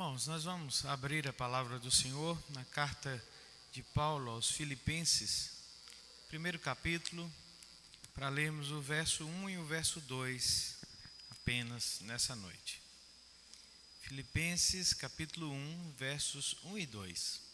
Irmãos, nós vamos abrir a palavra do Senhor na carta de Paulo aos Filipenses, primeiro capítulo, para lermos o verso 1 e o verso 2 apenas nessa noite. Filipenses capítulo 1, versos 1 e 2.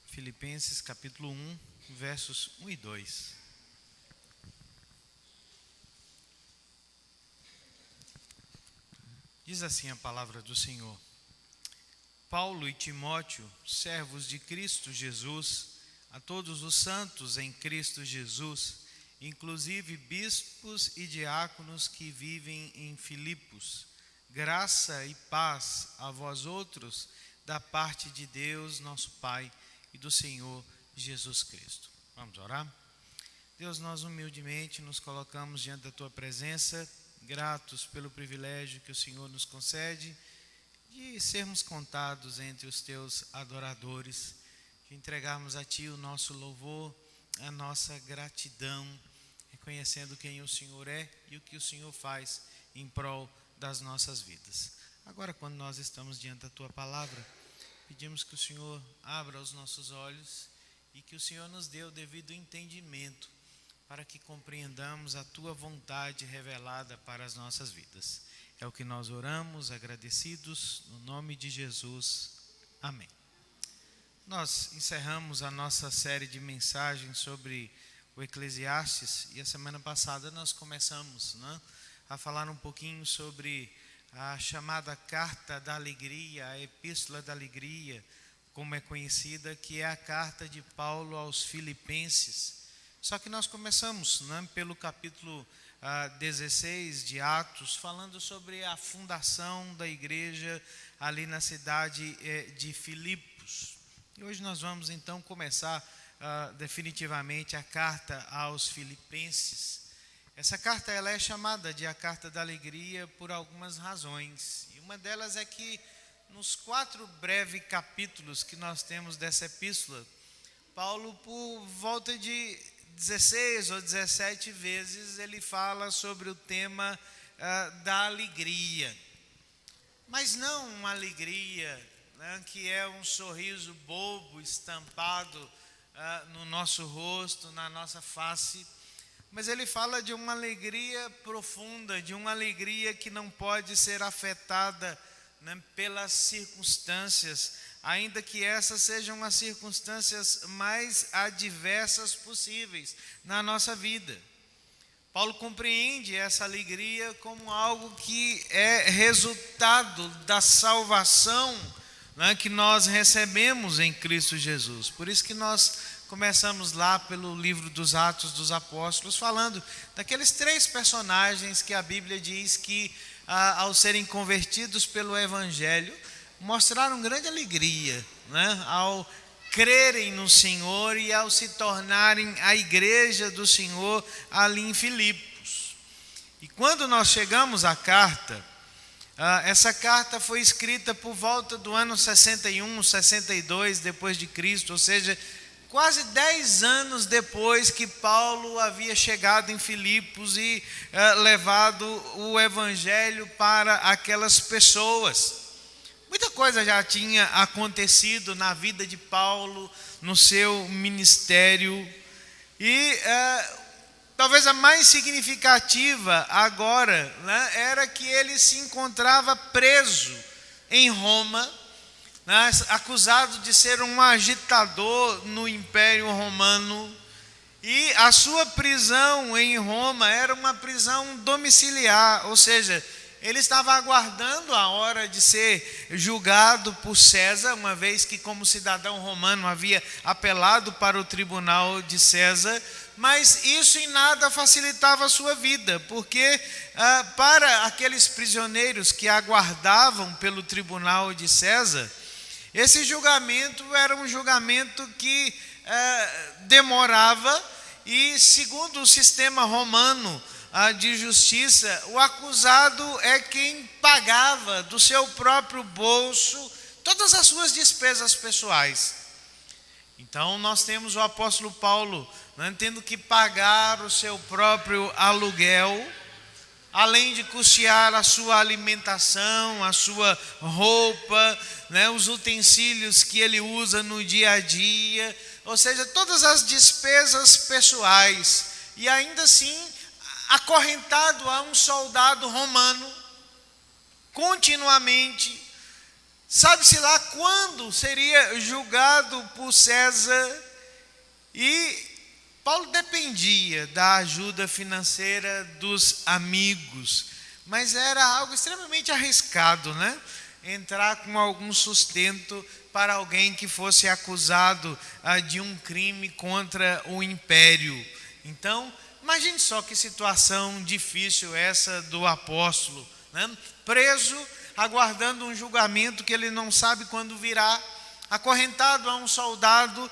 Filipenses capítulo 1, versos 1 e 2. Diz assim a palavra do Senhor: Paulo e Timóteo, servos de Cristo Jesus, a todos os santos em Cristo Jesus, inclusive bispos e diáconos que vivem em Filipos, graça e paz a vós outros, da parte de Deus, nosso Pai, e do Senhor Jesus Cristo. Vamos orar? Deus, nós humildemente nos colocamos diante da Tua presença, gratos pelo privilégio que o Senhor nos concede de sermos contados entre os Teus adoradores, de entregarmos a Ti o nosso louvor, a nossa gratidão, reconhecendo quem o Senhor é e o que o Senhor faz em prol das nossas vidas. Agora, quando nós estamos diante da Tua palavra, pedimos que o Senhor abra os nossos olhos e que o Senhor nos dê o devido entendimento para que compreendamos a Tua vontade revelada para as nossas vidas. É o que nós oramos, agradecidos, no nome de Jesus. Amém. Nós encerramos a nossa série de mensagens sobre o Eclesiastes e a semana passada nós começamos a falar um pouquinho sobre a chamada Carta da Alegria, a Epístola da Alegria, como é conhecida, que é a carta de Paulo aos Filipenses. Só que nós começamos pelo capítulo 16 de Atos, falando sobre a fundação da igreja ali na cidade de Filipos. E hoje nós vamos então começar definitivamente a carta aos Filipenses. Essa carta ela é chamada de a Carta da Alegria por algumas razões. E uma delas é que nos 4 breves capítulos que nós temos dessa epístola, Paulo, por volta de 16 ou 17 vezes, ele fala sobre o tema da alegria. Mas não uma alegria que é um sorriso bobo estampado no nosso rosto, na nossa face, mas ele fala de uma alegria profunda, de uma alegria que não pode ser afetada pelas circunstâncias, ainda que essas sejam as circunstâncias mais adversas possíveis na nossa vida. Paulo compreende essa alegria como algo que é resultado da salvação que nós recebemos em Cristo Jesus. Por isso que nós começamos lá pelo livro dos Atos dos Apóstolos, falando daqueles 3 personagens que a Bíblia diz que, ao serem convertidos pelo Evangelho, mostraram grande alegria, ao crerem no Senhor e ao se tornarem a igreja do Senhor ali em Filipos. E quando nós chegamos à carta, essa carta foi escrita por volta do ano 61, 62 depois de Cristo, ou seja, quase 10 anos depois que Paulo havia chegado em Filipos e levado o evangelho para aquelas pessoas. Muita coisa já tinha acontecido na vida de Paulo, no seu ministério, e talvez a mais significativa agora era que ele se encontrava preso em Roma, acusado de ser um agitador no Império Romano, e a sua prisão em Roma era uma prisão domiciliar, ou seja, ele estava aguardando a hora de ser julgado por César, uma vez que como cidadão romano havia apelado para o tribunal de César, mas isso em nada facilitava a sua vida, porque para aqueles prisioneiros que aguardavam pelo tribunal de César, esse julgamento era um julgamento que demorava, e segundo o sistema romano de justiça, o acusado é quem pagava do seu próprio bolso todas as suas despesas pessoais. Então nós temos o apóstolo Paulo, né, tendo que pagar o seu próprio aluguel, além de custear a sua alimentação, a sua roupa, né, os utensílios que ele usa no dia a dia, ou seja, todas as despesas pessoais, e ainda assim acorrentado a um soldado romano, continuamente, sabe-se lá quando seria julgado por César, e Paulo dependia da ajuda financeira dos amigos, mas era algo extremamente arriscado, né? Entrar com algum sustento para alguém que fosse acusado de um crime contra o império. Então, imagine só que situação difícil essa do apóstolo, né? Preso, aguardando um julgamento que ele não sabe quando virá, acorrentado a um soldado,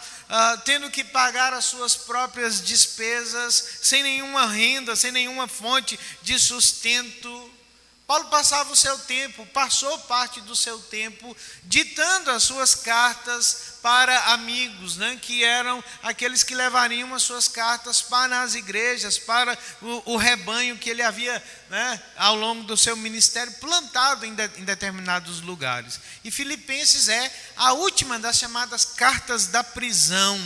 tendo que pagar as suas próprias despesas, sem nenhuma renda, sem nenhuma fonte de sustento. Paulo passou parte do seu tempo ditando as suas cartas para amigos, né, que eram aqueles que levariam as suas cartas para as igrejas, para o rebanho que ele havia, né, ao longo do seu ministério, plantado em determinados lugares. E Filipenses é a última das chamadas cartas da prisão,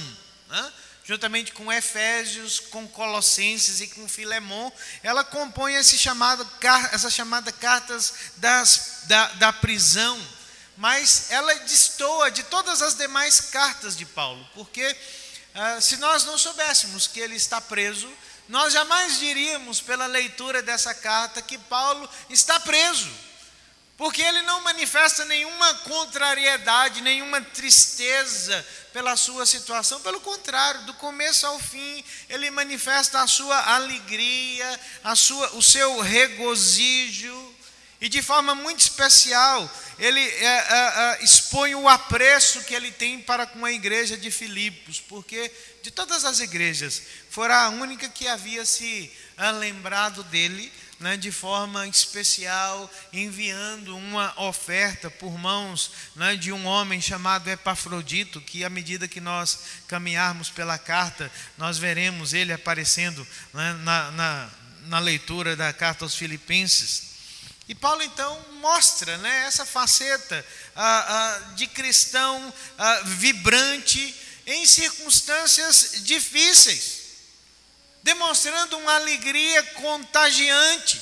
né? Juntamente com Efésios, com Colossenses e com Filemon, ela compõe essa chamada cartas da prisão, mas ela destoa de todas as demais cartas de Paulo, porque se nós não soubéssemos que ele está preso, nós jamais diríamos pela leitura dessa carta que Paulo está preso, porque ele não manifesta nenhuma contrariedade, nenhuma tristeza pela sua situação. Pelo contrário, do começo ao fim, ele manifesta a sua alegria, o seu regozijo, e de forma muito especial, ele expõe o apreço que ele tem para com a igreja de Filipos, porque de todas as igrejas, fora a única que havia se lembrado dele, né, de forma especial, enviando uma oferta por mãos, né, de um homem chamado Epafrodito, que à medida que nós caminharmos pela carta, nós veremos ele aparecendo, né, na leitura da carta aos Filipenses. E Paulo então mostra, né, essa faceta de cristão vibrante em circunstâncias difíceis, demonstrando uma alegria contagiante.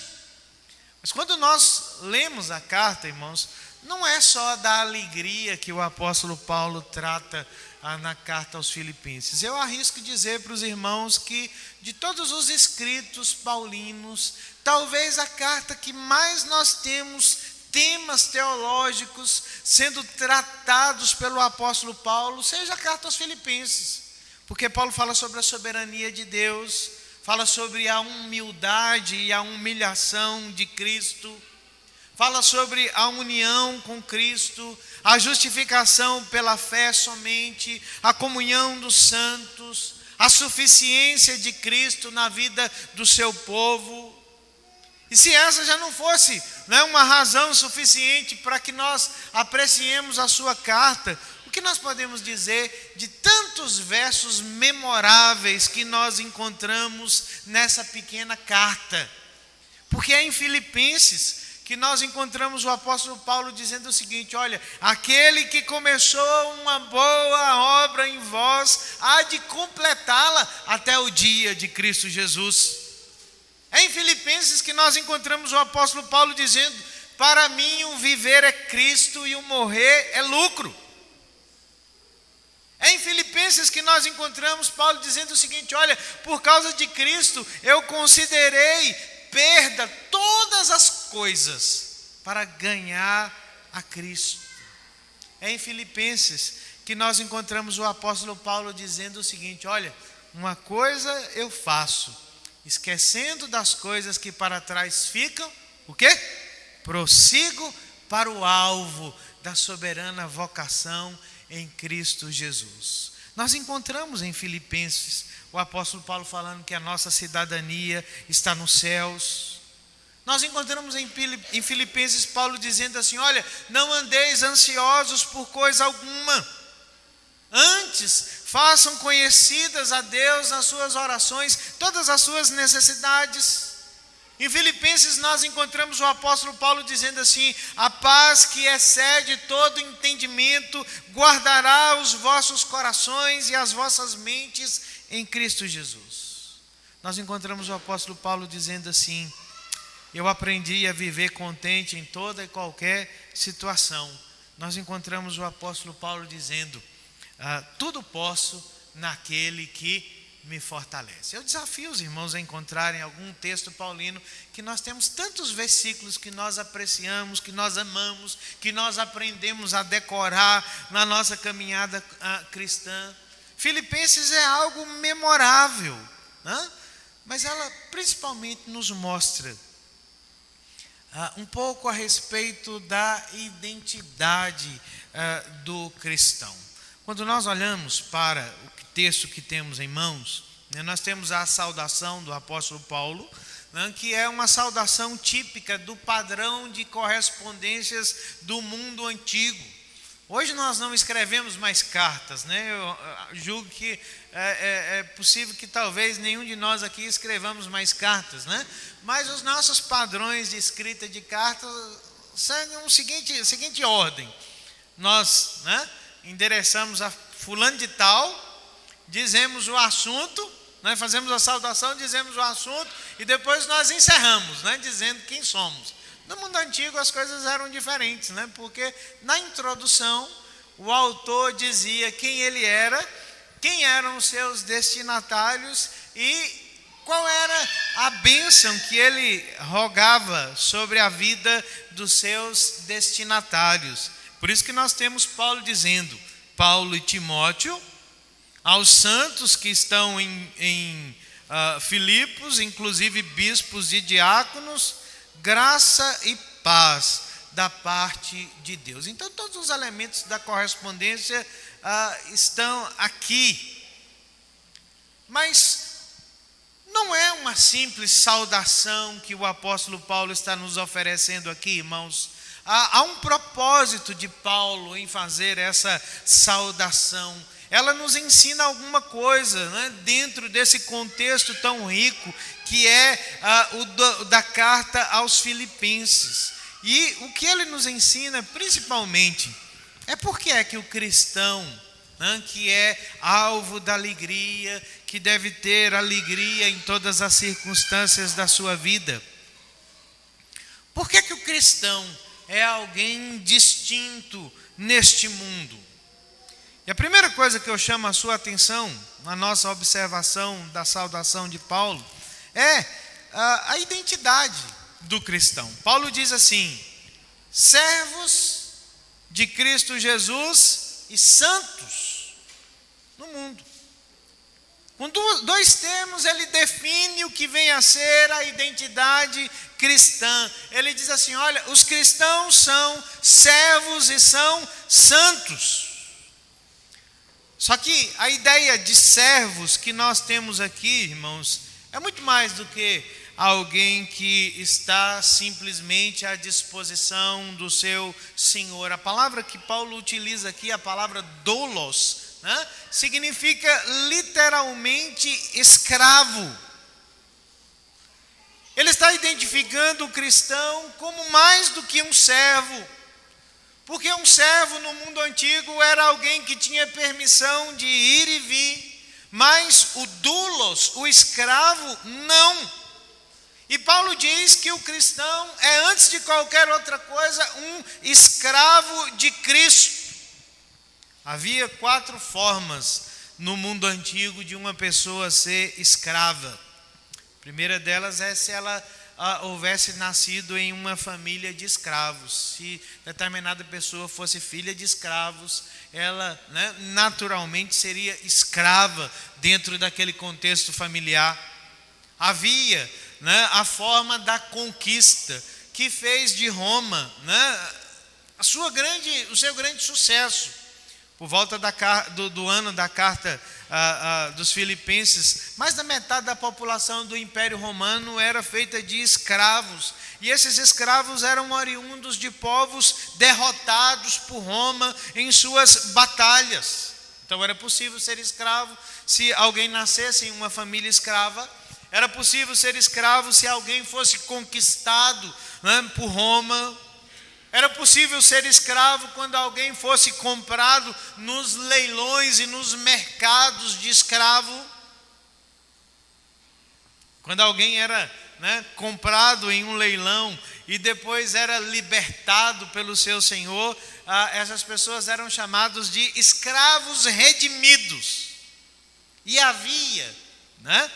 Mas quando nós lemos a carta, irmãos, não é só da alegria que o apóstolo Paulo trata na carta aos Filipenses. Eu arrisco dizer para os irmãos que, de todos os escritos paulinos, talvez a carta que mais nós temos temas teológicos sendo tratados pelo apóstolo Paulo seja a carta aos Filipenses. Porque Paulo fala sobre a soberania de Deus, fala sobre a humildade e a humilhação de Cristo, fala sobre a união com Cristo, a justificação pela fé somente, a comunhão dos santos, a suficiência de Cristo na vida do seu povo. E se essa já não fosse, né, uma razão suficiente para que nós apreciemos a sua carta, o que nós podemos dizer de tantos versos memoráveis que nós encontramos nessa pequena carta? Porque é em Filipenses que nós encontramos o apóstolo Paulo dizendo o seguinte: olha, aquele que começou uma boa obra em vós, há de completá-la até o dia de Cristo Jesus. É em Filipenses que nós encontramos o apóstolo Paulo dizendo: para mim o viver é Cristo e o morrer é lucro. É em Filipenses que nós encontramos Paulo dizendo o seguinte: olha, por causa de Cristo eu considerei perda todas as coisas para ganhar a Cristo. É em Filipenses que nós encontramos o apóstolo Paulo dizendo o seguinte: olha, uma coisa eu faço, esquecendo das coisas que para trás ficam, o quê? Prossigo para o alvo da soberana vocação em Cristo Jesus. Nós encontramos em Filipenses o apóstolo Paulo falando que a nossa cidadania está nos céus. Nós encontramos em Filipenses Paulo dizendo assim: olha, não andeis ansiosos por coisa alguma, antes façam conhecidas a Deus nas suas orações todas as suas necessidades. Em Filipenses nós encontramos o apóstolo Paulo dizendo assim: a paz que excede todo entendimento guardará os vossos corações e as vossas mentes em Cristo Jesus. Nós encontramos o apóstolo Paulo dizendo assim: eu aprendi a viver contente em toda e qualquer situação. Nós encontramos o apóstolo Paulo dizendo: tudo posso naquele que me fortalece. Eu desafio os irmãos a encontrarem algum texto paulino que nós temos tantos versículos que nós apreciamos, que nós amamos, que nós aprendemos a decorar na nossa caminhada cristã. Filipenses é algo memorável, né? Mas ela principalmente nos mostra um pouco a respeito da identidade do cristão. Quando nós olhamos para o texto que temos em mãos, nós temos a saudação do apóstolo Paulo, que é uma saudação típica do padrão de correspondências do mundo antigo. Hoje nós não escrevemos mais cartas, né? Eu julgo que é possível que talvez nenhum de nós aqui escrevamos mais cartas, né? Mas os nossos padrões de escrita de cartas são a seguinte ordem: nós, endereçamos a fulano de tal, dizemos o assunto, fazemos a saudação, dizemos o assunto e depois nós encerramos, dizendo quem somos. No mundo antigo as coisas eram diferentes, porque na introdução o autor dizia quem ele era, quem eram os seus destinatários e qual era a bênção que ele rogava sobre a vida dos seus destinatários. Por isso que nós temos Paulo dizendo: Paulo e Timóteo, aos santos que estão em Filipos, inclusive bispos e diáconos, graça e paz da parte de Deus. Então todos os elementos da correspondência estão aqui. Mas não é uma simples saudação que o apóstolo Paulo está nos oferecendo aqui, irmãos. Há um propósito de Paulo em fazer essa saudação. Ela nos ensina alguma coisa, dentro desse contexto tão rico que é o da carta aos Filipenses. E o que ele nos ensina principalmente é porque é que o cristão, que é alvo da alegria, que deve ter alegria em todas as circunstâncias da sua vida. Por que o cristão é alguém distinto neste mundo? E a primeira coisa que eu chamo a sua atenção na nossa observação da saudação de Paulo é a identidade do cristão. Paulo diz assim: servos de Cristo Jesus e santos no mundo. Com dois termos ele define o que vem a ser a identidade cristã. Ele diz assim: olha, os cristãos são servos e são santos. Só que a ideia de servos que nós temos aqui, irmãos, é muito mais do que alguém que está simplesmente à disposição do seu senhor. A palavra que Paulo utiliza aqui, a palavra doulos, significa literalmente escravo. Ele está identificando o cristão como mais do que um servo. Porque um servo no mundo antigo era alguém que tinha permissão de ir e vir, mas o doulos, o escravo, não. E Paulo diz que o cristão é, antes de qualquer outra coisa, um escravo de Cristo. Havia 4 formas no mundo antigo de uma pessoa ser escrava. A primeira delas é se ela houvesse nascido em uma família de escravos. Se determinada pessoa fosse filha de escravos, ela naturalmente seria escrava dentro daquele contexto familiar. Havia a forma da conquista, que fez de Roma o seu grande sucesso. por volta do ano da carta dos Filipenses, mais da metade da população do Império Romano era feita de escravos. E esses escravos eram oriundos de povos derrotados por Roma em suas batalhas. Então era possível ser escravo se alguém nascesse em uma família escrava. Era possível ser escravo se alguém fosse conquistado, né, por Roma. Era possível ser escravo quando alguém fosse comprado nos leilões e nos mercados de escravo. Quando alguém era, né, comprado em um leilão e depois era libertado pelo seu senhor, essas pessoas eram chamados de escravos redimidos. E havia, né,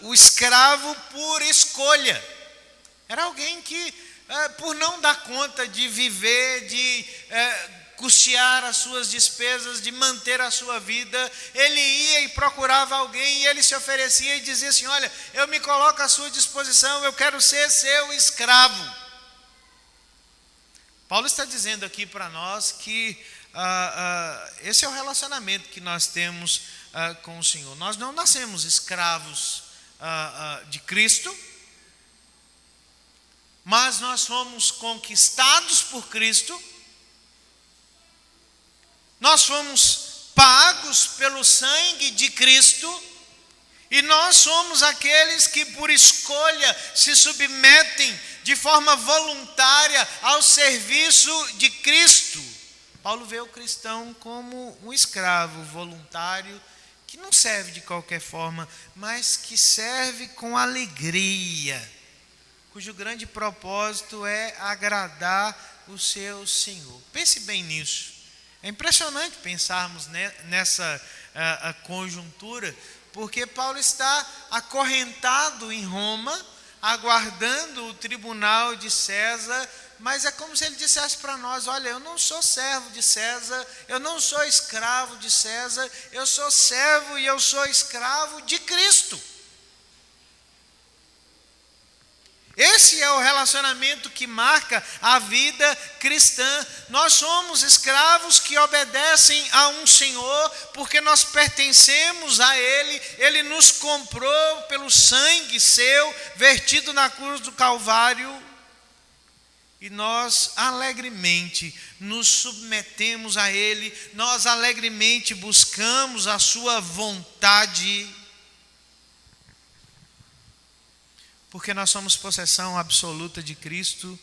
o escravo por escolha. Era alguém que, por não dar conta de viver, de custear as suas despesas, de manter a sua vida, ele ia e procurava alguém e ele se oferecia e dizia assim: olha, eu me coloco à sua disposição, eu quero ser seu escravo. Paulo está dizendo aqui para nós que esse é o relacionamento que nós temos com o Senhor. Nós não nascemos escravos de Cristo, mas nós fomos conquistados por Cristo, nós fomos pagos pelo sangue de Cristo, e nós somos aqueles que por escolha se submetem de forma voluntária ao serviço de Cristo. Paulo vê o cristão como um escravo voluntário, que não serve de qualquer forma, mas que serve com alegria, cujo grande propósito é agradar o seu Senhor. Pense bem nisso. É impressionante pensarmos nessa conjuntura, porque Paulo está acorrentado em Roma, aguardando o tribunal de César, mas é como se ele dissesse para nós: olha, eu não sou servo de César, eu não sou escravo de César, eu sou servo e eu sou escravo de Cristo. Esse é o relacionamento que marca a vida cristã. Nós somos escravos que obedecem a um Senhor, porque nós pertencemos a Ele. Ele nos comprou pelo sangue seu, vertido na cruz do Calvário. E nós alegremente nos submetemos a Ele, nós alegremente buscamos a sua vontade, porque nós somos possessão absoluta de Cristo,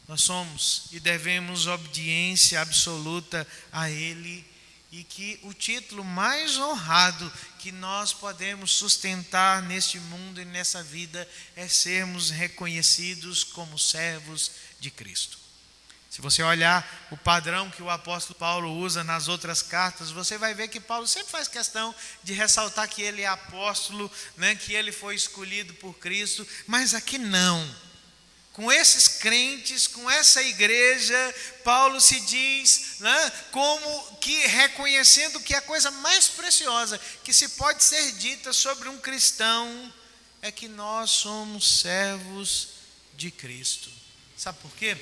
nós somos e devemos obediência absoluta a Ele, e que o título mais honrado que nós podemos sustentar neste mundo e nessa vida é sermos reconhecidos como servos de Cristo. Se você olhar o padrão que o apóstolo Paulo usa nas outras cartas, você vai ver que Paulo sempre faz questão de ressaltar que ele é apóstolo, né, que ele foi escolhido por Cristo, mas aqui não. Com esses crentes, com essa igreja, Paulo se diz, né, como que reconhecendo que a coisa mais preciosa que se pode ser dita sobre um cristão é que nós somos servos de Cristo. Sabe por quê?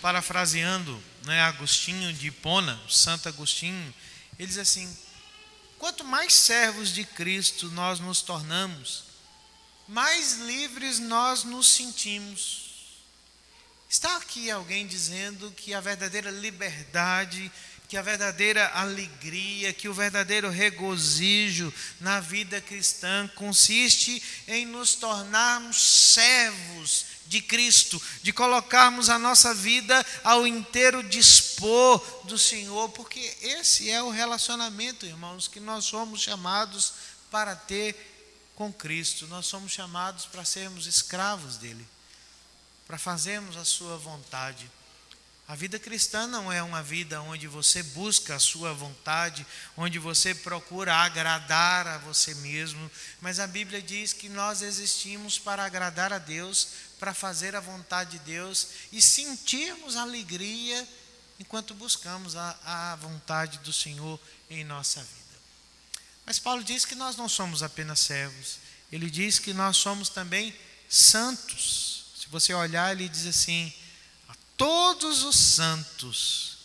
Parafraseando, né, Agostinho de Hipona, Santo Agostinho, ele diz assim: quanto mais servos de Cristo nós nos tornamos, mais livres nós nos sentimos. Está aqui alguém dizendo que a verdadeira liberdade, que a verdadeira alegria, que o verdadeiro regozijo na vida cristã consiste em nos tornarmos servos de Cristo, de colocarmos a nossa vida ao inteiro dispor do Senhor, porque esse é o relacionamento, irmãos, que nós somos chamados para ter com Cristo. Nós somos chamados para sermos escravos dele, para fazermos a sua vontade. A vida cristã não é uma vida onde você busca a sua vontade, onde você procura agradar a você mesmo, mas a Bíblia diz que nós existimos para agradar a Deus, para fazer a vontade de Deus e sentirmos alegria enquanto buscamos a vontade do Senhor em nossa vida. Mas Paulo diz que nós não somos apenas servos, ele diz que nós somos também santos. Se você olhar, ele diz assim: a todos os santos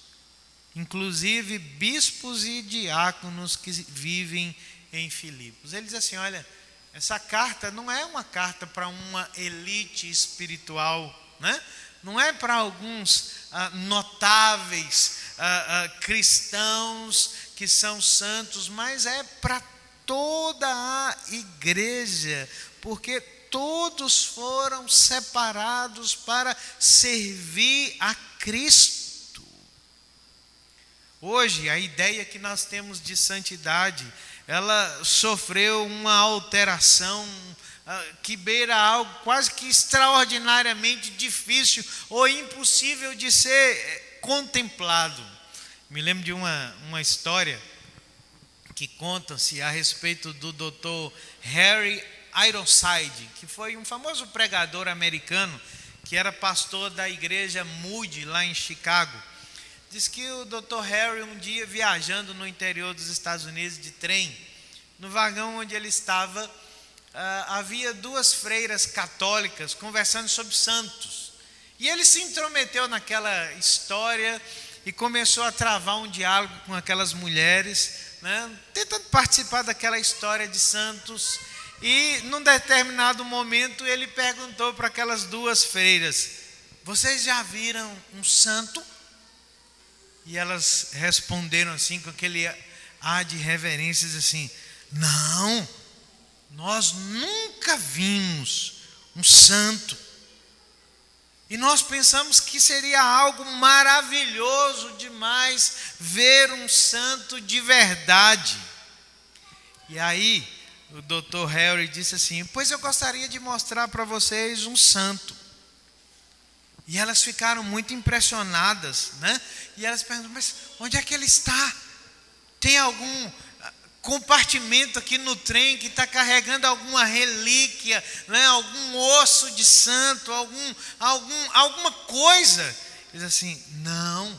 inclusive bispos e diáconos que vivem em Filipos. Ele diz assim: olha, essa carta não é uma carta para uma elite espiritual, né? Não é para alguns notáveis cristãos que são santos, mas é para toda a igreja, porque todos foram separados para servir a Cristo. Hoje, a ideia que nós temos de santidade, ela sofreu uma alteração que beira algo quase que extraordinariamente difícil ou impossível de ser contemplado. Me lembro de uma história que conta-se a respeito do Dr. Harry Ironside, que foi um famoso pregador americano, que era pastor da igreja Moody, lá em Chicago. Diz que o Dr. Harry, um dia viajando no interior dos Estados Unidos de trem, no vagão onde ele estava, havia duas freiras católicas conversando sobre santos. E ele se intrometeu naquela história e começou a travar um diálogo com aquelas mulheres, né, tentando participar daquela história de santos. E num determinado momento ele perguntou para aquelas duas freiras: vocês já viram um santo? E elas responderam assim, com aquele ar de reverência, assim: não, nós nunca vimos um santo. E nós pensamos que seria algo maravilhoso demais ver um santo de verdade. E aí o Dr. Harry disse assim: pois eu gostaria de mostrar para vocês um santo. E elas ficaram muito impressionadas, né? E elas perguntam: mas onde é que ele está? Tem algum compartimento aqui no trem que está carregando alguma relíquia, né? Algum osso de santo, alguma coisa? Diz assim: não.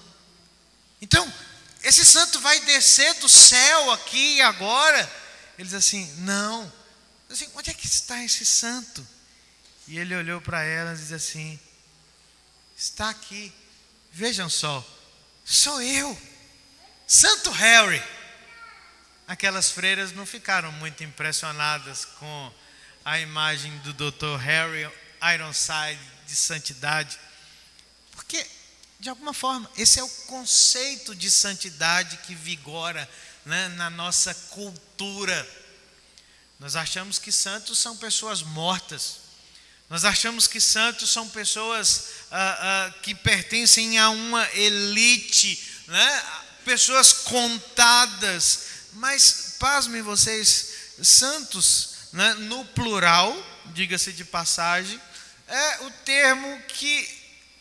Então, esse santo vai descer do céu aqui agora? Ele diz assim: não. Diz assim: onde é que está esse santo? E ele olhou para elas e diz assim: está aqui, vejam só, sou eu, Santo Harry. Aquelas freiras não ficaram muito impressionadas com a imagem do Dr. Harry Ironside de santidade, porque de alguma forma esse é o conceito de santidade que vigora, né, na nossa cultura. Nós achamos que santos são pessoas mortas. Nós achamos que santos são pessoas que pertencem a uma elite, né? Pessoas contadas. Mas, pasmem vocês, santos, né, no plural, diga-se de passagem, é o termo que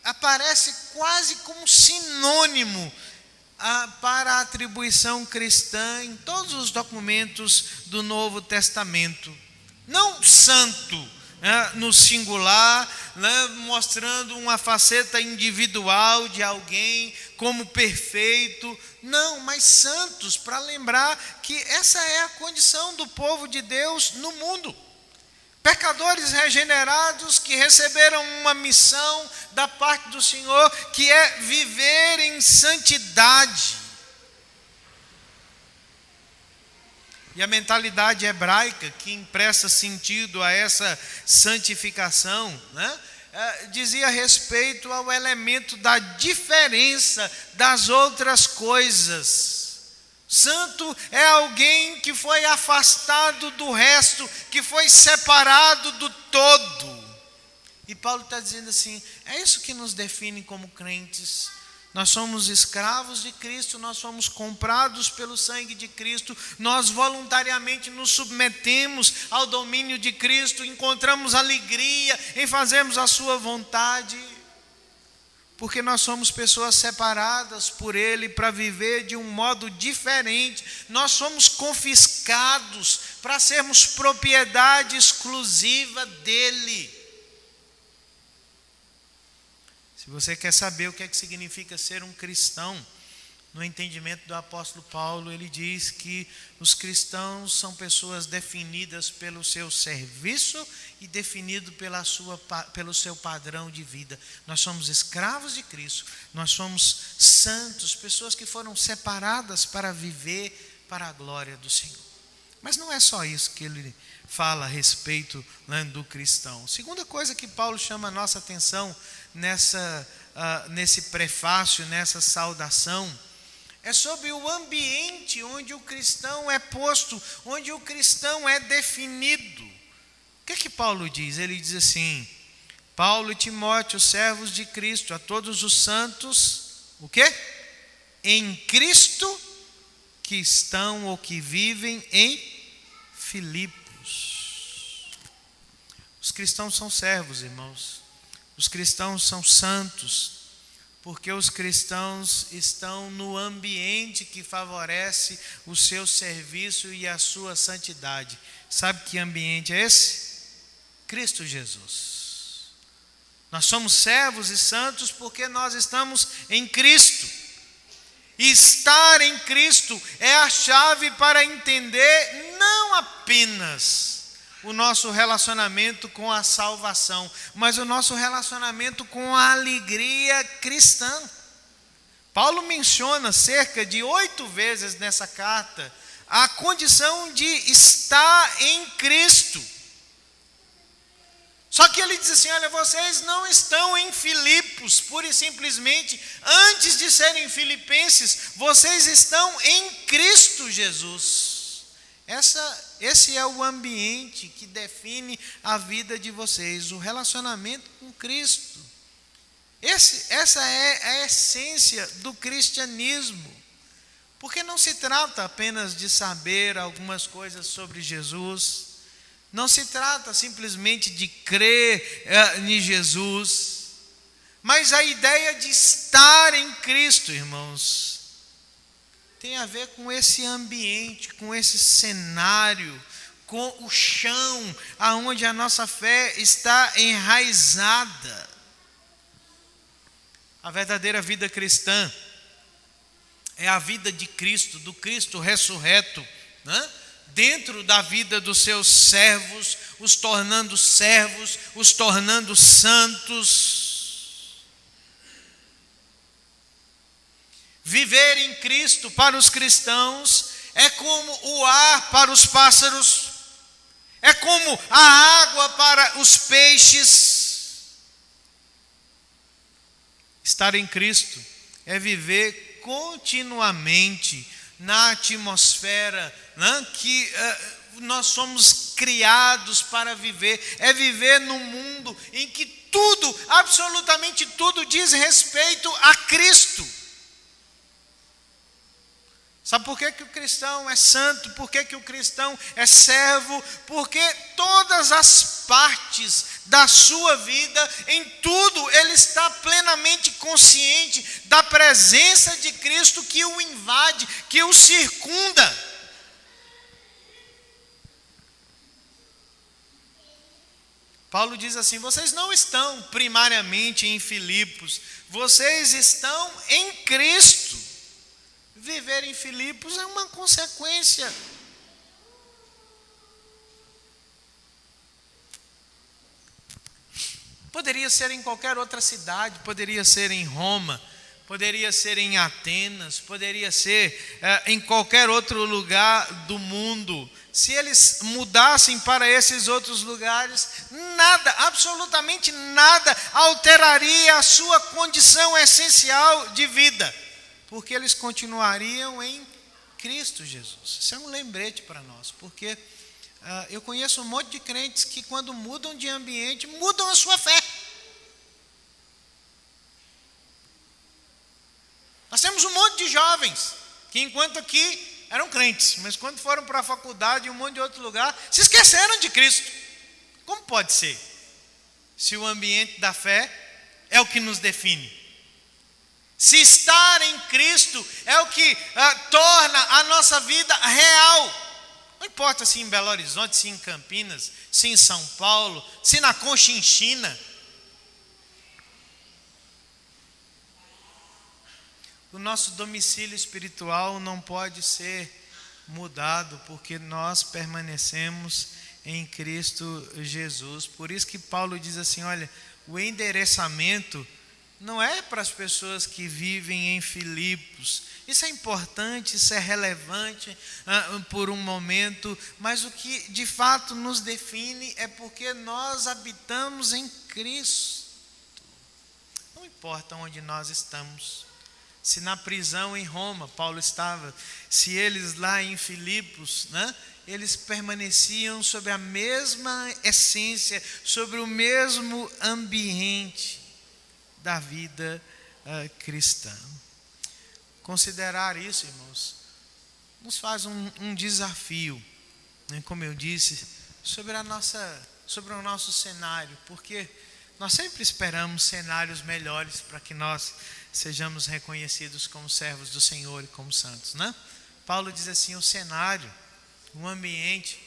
aparece quase como sinônimo para a atribuição cristã em todos os documentos do Novo Testamento. Não santo, no singular, né, mostrando uma faceta individual de alguém como perfeito. Não, mas santos, para lembrar que essa é a condição do povo de Deus no mundo. Pecadores regenerados que receberam uma missão da parte do Senhor, que é viver em santidade. E a mentalidade hebraica que empresta sentido a essa santificação, né, dizia respeito ao elemento da diferença das outras coisas. Santo é alguém que foi afastado do resto, que foi separado do todo. E Paulo está dizendo assim: é isso que nos define como crentes. Nós somos escravos de Cristo, nós somos comprados pelo sangue de Cristo, nós voluntariamente nos submetemos ao domínio de Cristo, encontramos alegria em fazermos a sua vontade, porque nós somos pessoas separadas por Ele para viver de um modo diferente. Nós somos confiscados para sermos propriedade exclusiva dEle. Se você quer saber o que é que significa ser um cristão, No entendimento do apóstolo Paulo, ele diz que os cristãos são pessoas definidas pelo seu serviço e definido pelo seu padrão de vida. Nós somos escravos de Cristo, nós somos santos, pessoas que foram separadas para viver para a glória do Senhor. Mas não é só isso que ele fala a respeito, né, do cristão. Segunda coisa que Paulo chama a nossa atenção nesse prefácio, nessa saudação, é sobre o ambiente onde o cristão é posto, onde o cristão é definido. O que é que Paulo diz? Ele diz assim: Paulo e Timóteo, servos de Cristo, a todos os santos, o quê? Em Cristo, que estão ou que vivem em Filipos. Os cristãos são servos, irmãos. Os cristãos são santos, porque os cristãos estão no ambiente que favorece o seu serviço e a sua santidade. Sabe que ambiente é esse? Cristo Jesus. Nós somos servos e santos porque nós estamos em Cristo. E estar em Cristo é a chave para entender não apenas o nosso relacionamento com a salvação, mas o nosso relacionamento com a alegria cristã. Paulo menciona cerca de 8 vezes nessa carta a condição de estar em Cristo. Só que ele diz assim: olha, vocês não estão em Filipos, pura e simplesmente, antes de serem filipenses, vocês estão em Cristo Jesus. Esse é o ambiente que define a vida de vocês, o relacionamento com Cristo. Essa é a essência do cristianismo. Porque não se trata apenas de saber algumas coisas sobre Jesus, não se trata simplesmente de crer em Jesus, mas a ideia de estar em Cristo, irmãos, tem a ver com esse ambiente, com esse cenário, com o chão aonde a nossa fé está enraizada. A verdadeira vida cristã é a vida de Cristo, do Cristo ressurreto, né? Dentro da vida dos seus servos, os tornando santos. Viver em Cristo para os cristãos é como o ar para os pássaros, é como a água para os peixes. Estar em Cristo é viver continuamente na atmosfera, né, que nós somos criados para viver, é viver num mundo em que tudo, absolutamente tudo, diz respeito a Cristo. Sabe por que o cristão é santo? Por que o cristão é servo? Porque todas as partes da sua vida, em tudo, ele está plenamente consciente da presença de Cristo que o invade, que o circunda. Paulo diz assim: vocês não estão primariamente em Filipos, vocês estão em Cristo. Viver em Filipos é uma consequência. Poderia ser em qualquer outra cidade, poderia ser em Roma, poderia ser em Atenas, poderia ser em qualquer outro lugar do mundo. Se eles mudassem para esses outros lugares, nada, absolutamente nada, alteraria a sua condição essencial de vida, porque eles continuariam em Cristo Jesus. Isso é um lembrete para nós, porque eu conheço um monte de crentes que quando mudam de ambiente, mudam a sua fé. Nós temos um monte de jovens que enquanto aqui eram crentes, mas quando foram para a faculdade e um monte de outro lugar, se esqueceram de Cristo. Como pode ser? Se o ambiente da fé é o que nos define. Se estar em Cristo é o que torna a nossa vida real. Não importa se em Belo Horizonte, se em Campinas, se em São Paulo, se na Conchinchina. o nosso domicílio espiritual não pode ser mudado, porque nós permanecemos em Cristo Jesus. Por isso que Paulo diz assim, olha, o endereçamento não é para as pessoas que vivem em Filipos. Isso é importante, isso é relevante por um momento, mas o que de fato nos define é porque nós habitamos em Cristo. Não importa onde nós estamos. Se na prisão em Roma Paulo estava, se eles lá em Filipos, eles permaneciam sobre a mesma essência, sobre o mesmo ambiente da vida cristã. Considerar isso, irmãos, nos faz um desafio, como eu disse, sobre o nosso cenário, porque nós sempre esperamos cenários melhores para que nós sejamos reconhecidos como servos do Senhor e como santos, Paulo diz assim, o cenário, o ambiente,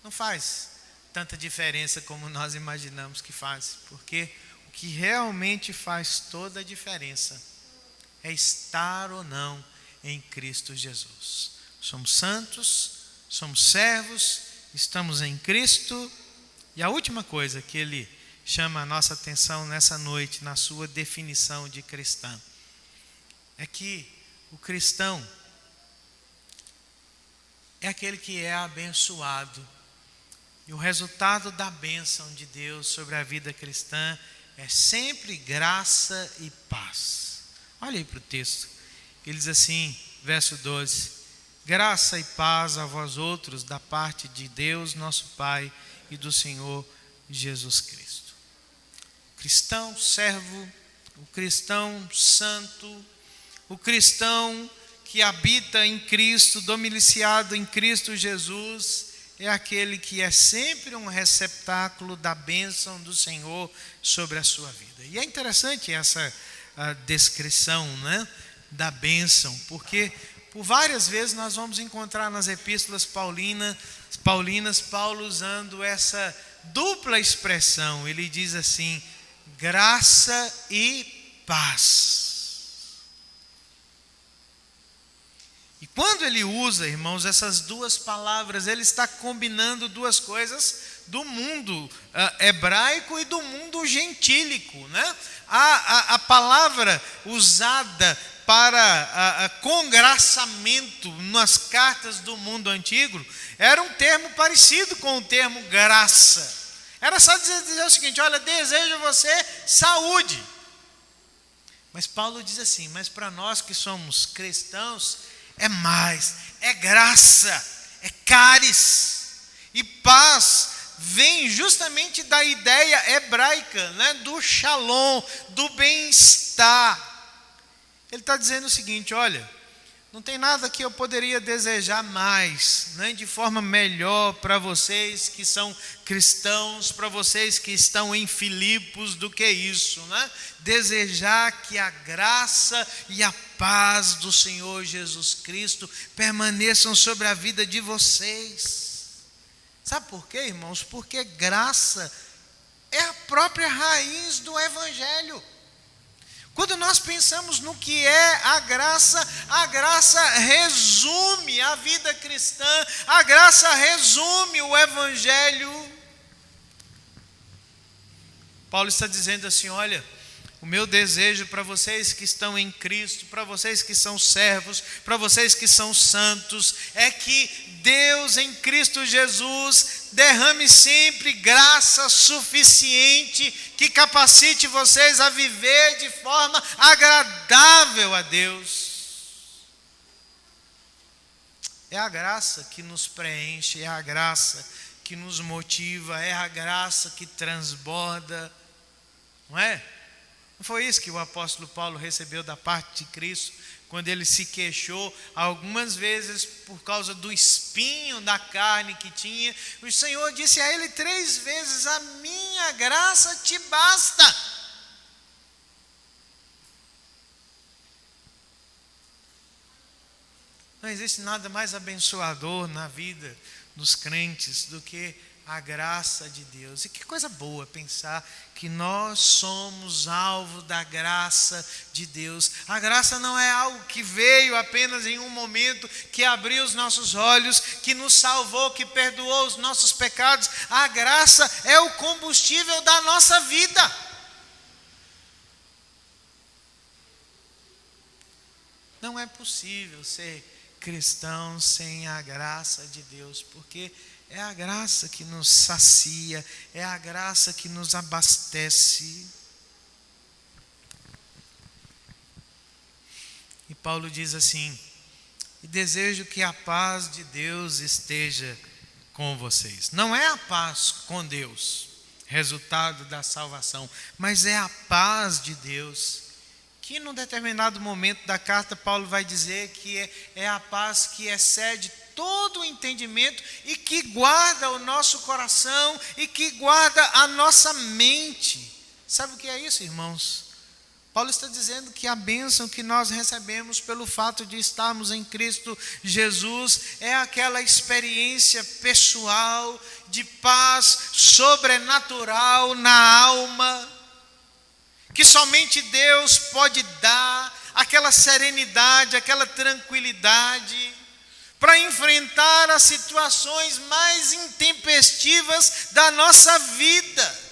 não faz tanta diferença como nós imaginamos que faz, porque o que realmente faz toda a diferença é estar ou não em Cristo Jesus. Somos santos, somos servos, estamos em Cristo. E a última coisa que ele chama a nossa atenção nessa noite, na sua definição de cristão, é que o cristão é aquele que é abençoado. E o resultado da bênção de Deus sobre a vida cristã é sempre graça e paz. Olha aí para o texto. Ele diz assim, verso 12: graça e paz a vós outros da parte de Deus, nosso Pai, e do Senhor Jesus Cristo. O cristão servo, o cristão santo, o cristão que habita em Cristo, domiciliado em Cristo Jesus, é aquele que é sempre um receptáculo da bênção do Senhor sobre a sua vida. E é interessante essa descrição, da bênção, porque por várias vezes nós vamos encontrar nas epístolas paulinas Paulo usando essa dupla expressão. Ele diz assim, graça e paz. E quando ele usa, irmãos, essas duas palavras, ele está combinando duas coisas do mundo hebraico e do mundo gentílico, A palavra usada para congraçamento nas cartas do mundo antigo era um termo parecido com o termo graça. Era só dizer o seguinte, olha, desejo a você saúde. Mas Paulo diz assim, mas para nós que somos cristãos, é mais, é graça, é caris. E paz vem justamente da ideia hebraica, do shalom, do bem-estar. Ele está dizendo o seguinte, olha, não tem nada que eu poderia desejar mais, de forma melhor para vocês que são cristãos, para vocês que estão em Filipos, do que isso, desejar que a graça e a paz do Senhor Jesus Cristo permaneçam sobre a vida de vocês. Sabe por quê, irmãos? Porque graça é a própria raiz do Evangelho. Quando nós pensamos no que é a graça resume a vida cristã, a graça resume o Evangelho. Paulo está dizendo assim, olha, o meu desejo para vocês que estão em Cristo, para vocês que são servos, para vocês que são santos, é que Deus em Cristo Jesus derrame sempre graça suficiente que capacite vocês a viver de forma agradável a Deus. É a graça que nos preenche, é a graça que nos motiva, é a graça que transborda, não é? Não foi isso que o apóstolo Paulo recebeu da parte de Cristo, quando ele se queixou algumas vezes por causa do espinho da carne que tinha? O Senhor disse a ele 3 vezes, a minha graça te basta. Não existe nada mais abençoador na vida dos crentes do que a graça de Deus. E que coisa boa pensar que nós somos alvo da graça de Deus. A graça não é algo que veio apenas em um momento, que abriu os nossos olhos, que nos salvou, que perdoou os nossos pecados. A graça é o combustível da nossa vida. Não é possível ser cristão sem a graça de Deus, porque é a graça que nos sacia, é a graça que nos abastece. E Paulo diz assim: e desejo que a paz de Deus esteja com vocês. Não é a paz com Deus, resultado da salvação, mas é a paz de Deus, que num determinado momento da carta Paulo vai dizer que é a paz que excede todo o entendimento e que guarda o nosso coração e que guarda a nossa mente. Sabe o que é isso, irmãos? Paulo está dizendo que a bênção que nós recebemos pelo fato de estarmos em Cristo Jesus é aquela experiência pessoal de paz sobrenatural na alma, que somente Deus pode dar, aquela serenidade, aquela tranquilidade, para enfrentar as situações mais intempestivas da nossa vida.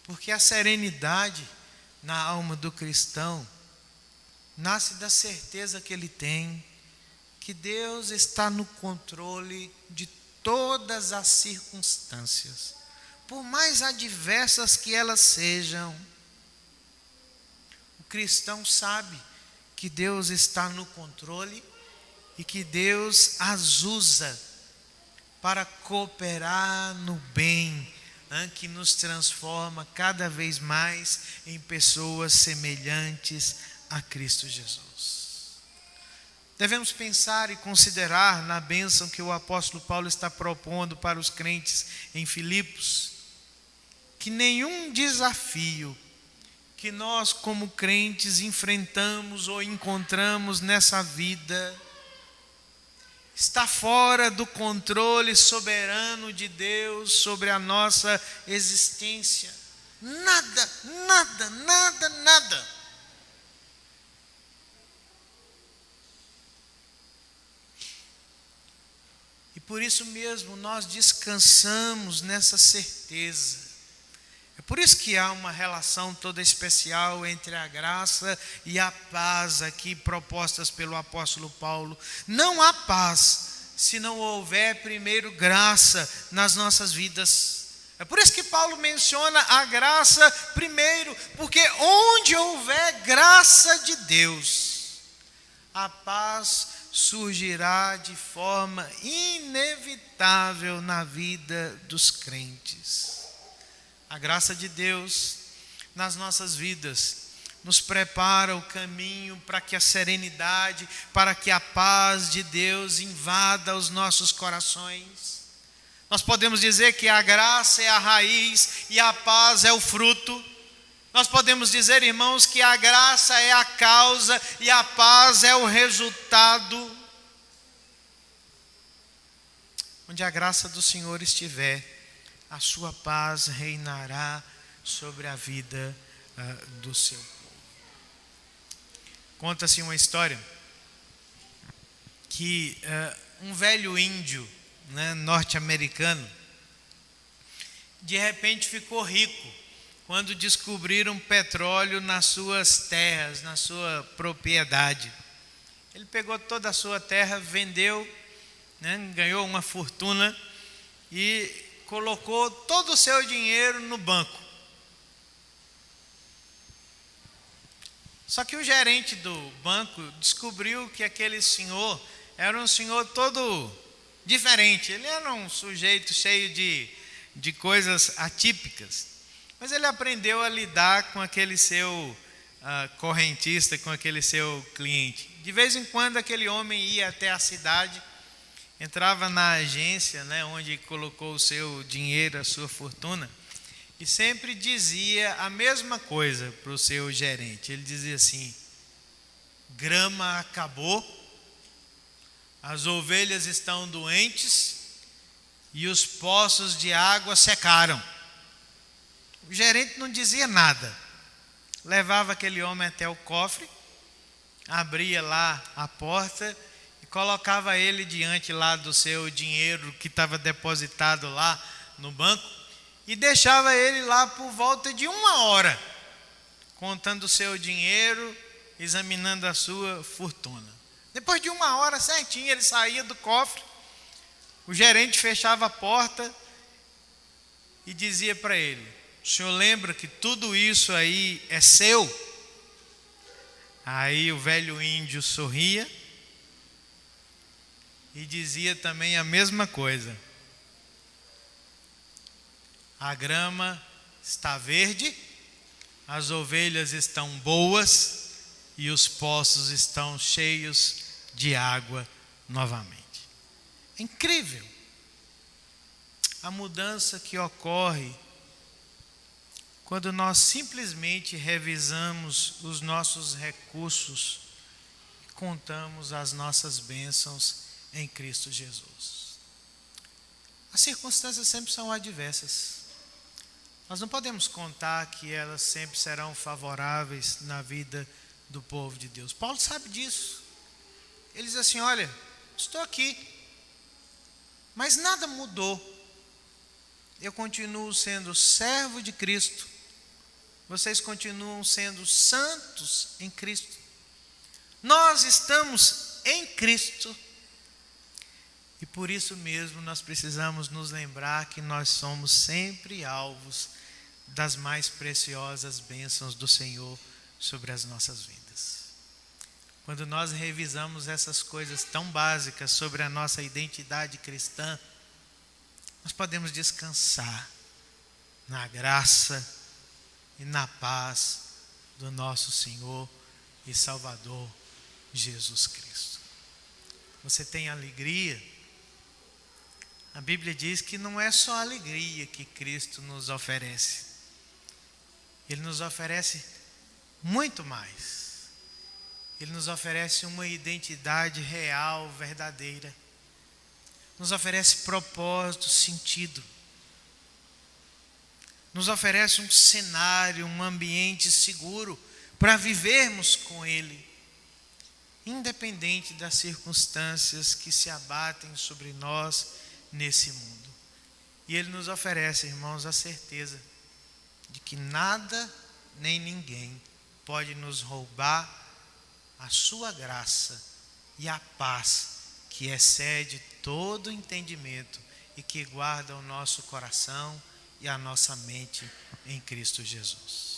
Porque a serenidade na alma do cristão nasce da certeza que ele tem, que Deus está no controle de todas as circunstâncias, por mais adversas que elas sejam. O cristão sabe que Deus está no controle e que Deus as usa para cooperar no bem, que nos transforma cada vez mais em pessoas semelhantes a Cristo Jesus. Devemos pensar e considerar na bênção que o apóstolo Paulo está propondo para os crentes em Filipos, que nenhum desafio que nós como crentes enfrentamos ou encontramos nessa vida está fora do controle soberano de Deus sobre a nossa existência. Nada, nada, nada, nada. E por isso mesmo nós descansamos nessa certeza. É por isso que há uma relação toda especial entre a graça e a paz aqui propostas pelo apóstolo Paulo. Não há paz se não houver primeiro graça nas nossas vidas. É por isso que Paulo menciona a graça primeiro, porque onde houver graça de Deus, a paz surgirá de forma inevitável na vida dos crentes. A graça de Deus nas nossas vidas nos prepara o caminho para que a serenidade, para que a paz de Deus invada os nossos corações. Nós podemos dizer que a graça é a raiz e a paz é o fruto. Nós podemos dizer, irmãos, que a graça é a causa e a paz é o resultado. Onde a graça do Senhor estiver, a sua paz reinará sobre a vida do seu povo. Conta-se uma história que um velho índio, norte-americano, de repente ficou rico quando descobriram petróleo nas suas terras, na sua propriedade. Ele pegou toda a sua terra, vendeu, ganhou uma fortuna e colocou todo o seu dinheiro no banco. Só que o gerente do banco descobriu que aquele senhor era um senhor todo diferente. Ele era um sujeito cheio de coisas atípicas. Mas ele aprendeu a lidar com aquele seu correntista, com aquele seu cliente. De vez em quando aquele homem ia até a cidade, entrava na agência, onde colocou o seu dinheiro, a sua fortuna, e sempre dizia a mesma coisa para o seu gerente. Ele dizia assim: grama acabou, as ovelhas estão doentes e os poços de água secaram. O gerente não dizia nada. Levava aquele homem até o cofre, abria lá a porta e colocava ele diante lá do seu dinheiro que estava depositado lá no banco e deixava ele lá por volta de 1 hora, contando o seu dinheiro, examinando a sua fortuna. Depois de 1 hora certinho, ele saía do cofre, o gerente fechava a porta e dizia para ele: o senhor lembra que tudo isso aí é seu? Aí o velho índio sorria e dizia também a mesma coisa: a grama está verde, as ovelhas estão boas e os poços estão cheios de água novamente. É incrível a mudança que ocorre quando nós simplesmente revisamos os nossos recursos e contamos as nossas bênçãos em Cristo Jesus. As circunstâncias sempre são adversas. Nós não podemos contar que elas sempre serão favoráveis na vida do povo de Deus. Paulo sabe disso. Ele diz assim: olha, estou aqui, mas nada mudou. Eu continuo sendo servo de Cristo. Vocês continuam sendo santos em Cristo. Nós estamos em Cristo. E por isso mesmo nós precisamos nos lembrar que nós somos sempre alvos das mais preciosas bênçãos do Senhor sobre as nossas vidas. Quando nós revisamos essas coisas tão básicas sobre a nossa identidade cristã, nós podemos descansar na graça e na paz do nosso Senhor e Salvador Jesus Cristo. Você tem alegria? A Bíblia diz que não é só alegria que Cristo nos oferece. Ele nos oferece muito mais. Ele nos oferece uma identidade real, verdadeira. Nos oferece propósito, sentido. Nos oferece um cenário, um ambiente seguro para vivermos com Ele, independente das circunstâncias que se abatem sobre nós nesse mundo. E Ele nos oferece, irmãos, a certeza de que nada nem ninguém pode nos roubar a sua graça e a paz que excede todo entendimento e que guarda o nosso coração e a nossa mente em Cristo Jesus.